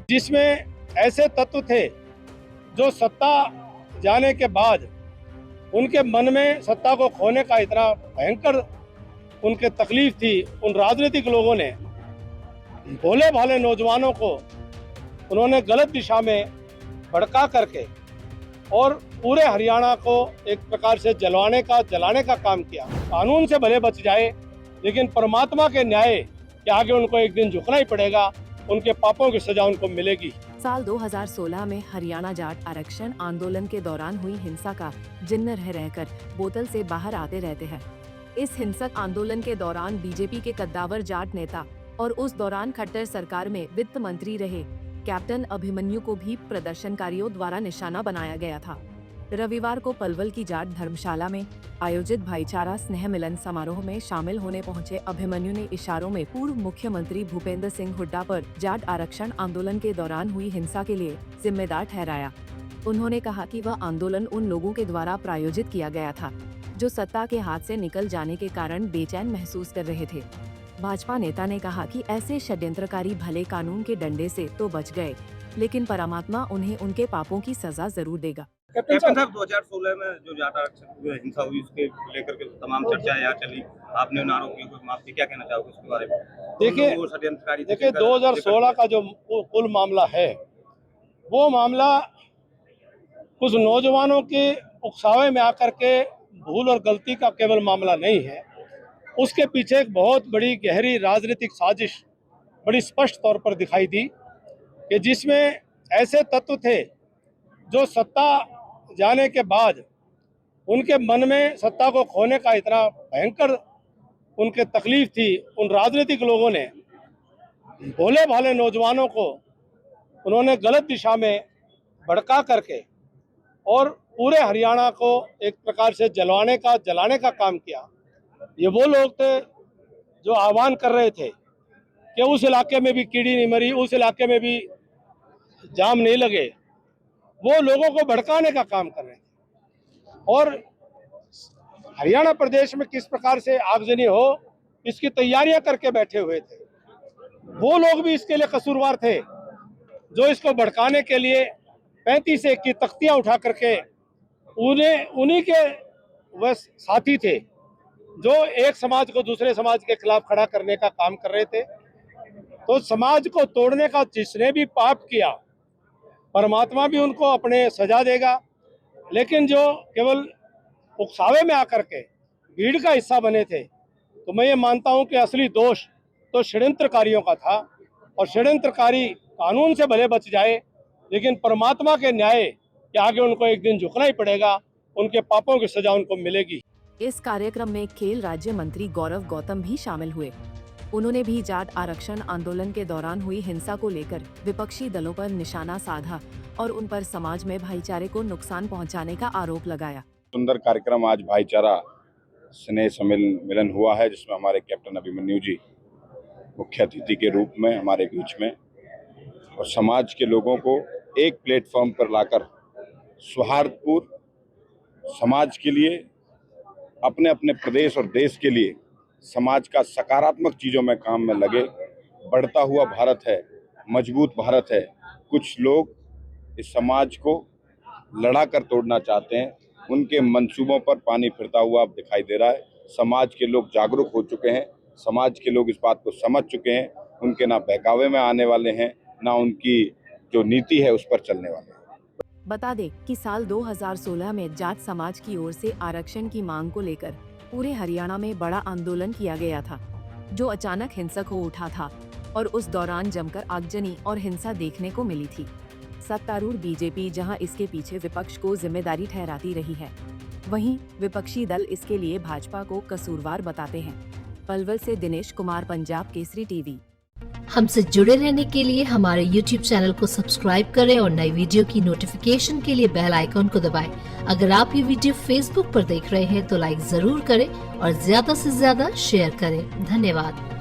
जिसमें ऐसे तत्व थे जो सत्ता जाने के बाद उनके मन में सत्ता को खोने का इतना भयंकर उनके तकलीफ थी। उन राजनीतिक लोगों ने भोले भाले नौजवानों को उन्होंने गलत दिशा में भड़का करके और पूरे हरियाणा को एक प्रकार से जलाने का काम किया। कानून से भले बच जाए, लेकिन परमात्मा के न्याय के आगे उनको एक दिन झुकना ही पड़ेगा। उनके पापों की सजा उनको मिलेगी। साल 2016 में हरियाणा जाट आरक्षण आंदोलन के दौरान हुई हिंसा का जिन्न रह रहकर बोतल से बाहर आते रहते हैं। इस हिंसक आंदोलन के दौरान बीजेपी के कद्दावर जाट नेता और उस दौरान खट्टर सरकार में वित्त मंत्री रहे कैप्टन अभिमन्यु को भी प्रदर्शनकारियों द्वारा निशाना बनाया गया था। रविवार को पलवल की जाट धर्मशाला में आयोजित भाईचारा स्नेह मिलन समारोह में शामिल होने पहुंचे अभिमन्यु ने इशारों में पूर्व मुख्यमंत्री भूपेंद्र सिंह हुड्डा पर जाट आरक्षण आंदोलन के दौरान हुई हिंसा के लिए जिम्मेदार ठहराया। उन्होंने कहा कि वह आंदोलन उन लोगों के द्वारा प्रायोजित किया गया था जो सत्ता के हाथ से निकल जाने के कारण बेचैन महसूस कर रहे थे। भाजपा नेता ने कहा कि ऐसे षड्यंत्रकारी भले कानून के डंडे से तो बच गए, लेकिन परमात्मा उन्हें उनके पापों की सजा जरूर देगा। कैप्टन साहब 2016 में जो जाट आरक्षण हिंसा हुई उसके लेकर के तमाम चर्चाएं यहाँ चली, आपने उन आरोपियों को माफ किया, क्या कहना चाहोगे उसके बारे में? देखिए 2016 का जो कुल मामला है, वो मामला कुछ नौजवानों के उकसावे में आकर के भूल और गलती का केवल मामला नहीं है। उसके पीछे एक बहुत बड़ी गहरी राजनीतिक साजिश बड़ी स्पष्ट तौर पर दिखाई दी कि जिसमें ऐसे तत्व थे जो सत्ता जाने के बाद उनके मन में सत्ता को खोने का इतना भयंकर उनके तकलीफ थी। उन राजनीतिक लोगों ने भोले भाले नौजवानों को उन्होंने गलत दिशा में भड़का करके और पूरे हरियाणा को एक प्रकार से जलाने का काम किया। ये वो लोग थे जो आह्वान कर रहे थे कि उस इलाके में भी कीड़ी नहीं मरी, उस इलाके में भी जाम नहीं लगे। वो लोगों को भड़काने का काम कर रहे थे और हरियाणा प्रदेश में किस प्रकार से आगजनी हो इसकी तैयारियां करके बैठे हुए थे। वो लोग भी इसके लिए कसूरवार थे जो इसको भड़काने के लिए 35 एक की तख्तियां उठा करके उन्हीं के वह साथी थे जो एक समाज को दूसरे समाज के खिलाफ खड़ा करने का काम कर रहे थे। तो समाज को तोड़ने का जिसने भी पाप किया, परमात्मा भी उनको अपने सजा देगा। लेकिन जो केवल उकसावे में आकर के भीड़ का हिस्सा बने थे, तो मैं ये मानता हूं कि असली दोष तो षड्यंत्रकारियों का था और षड्यंत्रकारी कानून से भले बच जाए, लेकिन परमात्मा के न्याय के आगे उनको एक दिन झुकना ही पड़ेगा। उनके पापों की सजा उनको मिलेगी। इस कार्यक्रम में खेल राज्य मंत्री गौरव गौतम भी शामिल हुए। उन्होंने भी जाट आरक्षण आंदोलन के दौरान हुई हिंसा को लेकर विपक्षी दलों पर निशाना साधा और उन पर समाज में भाईचारे को नुकसान पहुंचाने का आरोप लगाया। सुंदर कार्यक्रम आज भाईचारा स्नेह मिलन हुआ है, जिसमें हमारे कैप्टन अभिमन्यु जी मुख्य अतिथि के रूप में हमारे बीच में और समाज के लोगों को एक प्लेटफॉर्म पर लाकर सौहार्दपूर्ण समाज के लिए, अपने अपने प्रदेश और देश के लिए समाज का सकारात्मक चीज़ों में काम में लगे। बढ़ता हुआ भारत है, मजबूत भारत है। कुछ लोग इस समाज को लड़ा कर तोड़ना चाहते हैं। उनके मंसूबों पर पानी फिरता हुआ अब दिखाई दे रहा है। समाज के लोग जागरूक हो चुके हैं, समाज के लोग इस बात को समझ चुके हैं। उनके ना बहकावे में आने वाले हैं, ना उनकी जो नीति है उस पर चलने वाले हैं। बता दें कि साल 2016 में जाट समाज की ओर से आरक्षण की मांग को लेकर पूरे हरियाणा में बड़ा आंदोलन किया गया था, जो अचानक हिंसक हो उठा था और उस दौरान जमकर आगजनी और हिंसा देखने को मिली थी। सत्तारूढ़ बीजेपी जहां इसके पीछे विपक्ष को जिम्मेदारी ठहराती रही है, वहीं विपक्षी दल इसके लिए भाजपा को कसूरवार बताते हैं। पलवल से दिनेश कुमार, पंजाब केसरी टीवी। हमसे जुड़े रहने के लिए हमारे YouTube चैनल को सब्सक्राइब करें और नई वीडियो की नोटिफिकेशन के लिए बेल आइकॉन को दबाएं। अगर आप ये वीडियो Facebook पर देख रहे हैं तो लाइक जरूर करें और ज्यादा से ज्यादा शेयर करें। धन्यवाद।